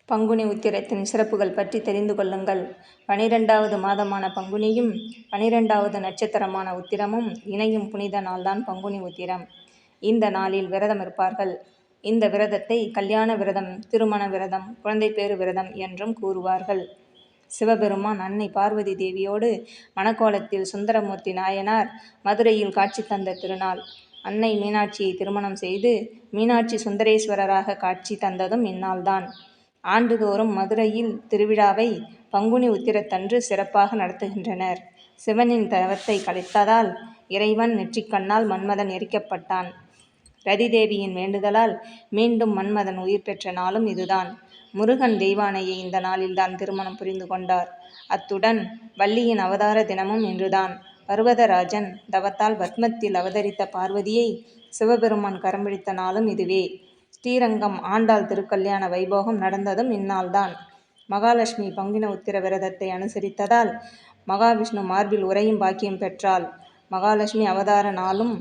பங்குனி உத்திரத்தின் சிறப்புகள் பற்றி தெரிந்து கொள்ளுங்கள். 12வது மாதமான பங்குனியும் 12வது நட்சத்திரமான உத்திரமும் இணையும் புனித நாள்தான் பங்குனி உத்திரம். இந்த நாளில் விரதம் இருப்பார்கள். இந்த விரதத்தை கல்யாண விரதம், திருமண விரதம், குழந்தைப்பேறு விரதம் என்றும் கூறுவார்கள். சிவபெருமான் அன்னை பார்வதி தேவியோடு மணக்கோலத்தில் சுந்தரமூர்த்தி நாயனார் மதுரையில் காட்சி தந்த திருநாள். அன்னை மீனாட்சியை திருமணம் செய்து மீனாட்சி சுந்தரேஸ்வரராக காட்சி தந்ததும் இந்நாள்தான். ஆண்டுதோறும் மதுரையில் திருவிழாவை பங்குனி உத்திரத்தன்று சிறப்பாக நடத்துகின்றனர். சிவனின் தவத்தை கலைத்ததால் இறைவன் நெற்றிக்கண்ணால் மன்மதன் எரிக்கப்பட்டான். ரதிதேவியின் வேண்டுதலால் மீண்டும் மன்மதன் உயிர் பெற்ற நாளும் இதுதான். முருகன் தெய்வானையை இந்த நாளில்தான் திருமணம் புரிந்து கொண்டார். அத்துடன் வள்ளியின் அவதார தினமும் இன்றுதான். பர்வதராஜன் தவத்தால் பத்மத்தில் அவதரித்த பார்வதியை சிவபெருமான் கரம் பிடித்த நாளும் இதுவே. ஸ்ரீரங்கம் ஆண்டாள் திருக்கல்யாண வைபோகம் நடந்ததும் இந்நாள்தான். மகாலட்சுமி பங்குனி உத்திர விரதத்தை அனுசரித்ததால் மகாவிஷ்ணு மார்பில் உறையும் பாக்கியம் பெற்றாள். மகாலட்சுமி அவதார நாளும்